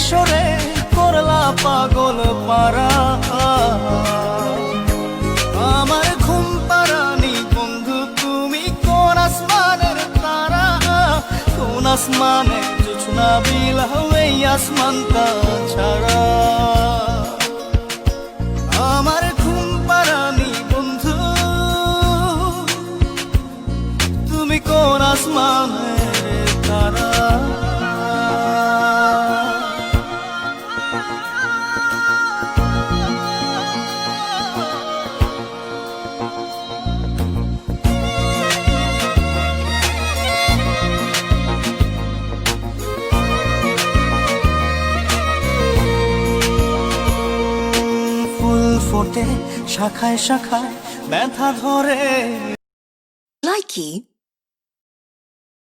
সরে করলা পাগল পারা আমার ঘুম পারানি বন্ধু তুমি কোন আসমানের তারা কোন আসমানে জোছনা বিলাও এই আসমানটা ছাড়া আমার ঘুম পারানি বন্ধু তুমি কোন আসমানের তারা ফোটে শাখায় শাখায় ব্যথা ধরে Likey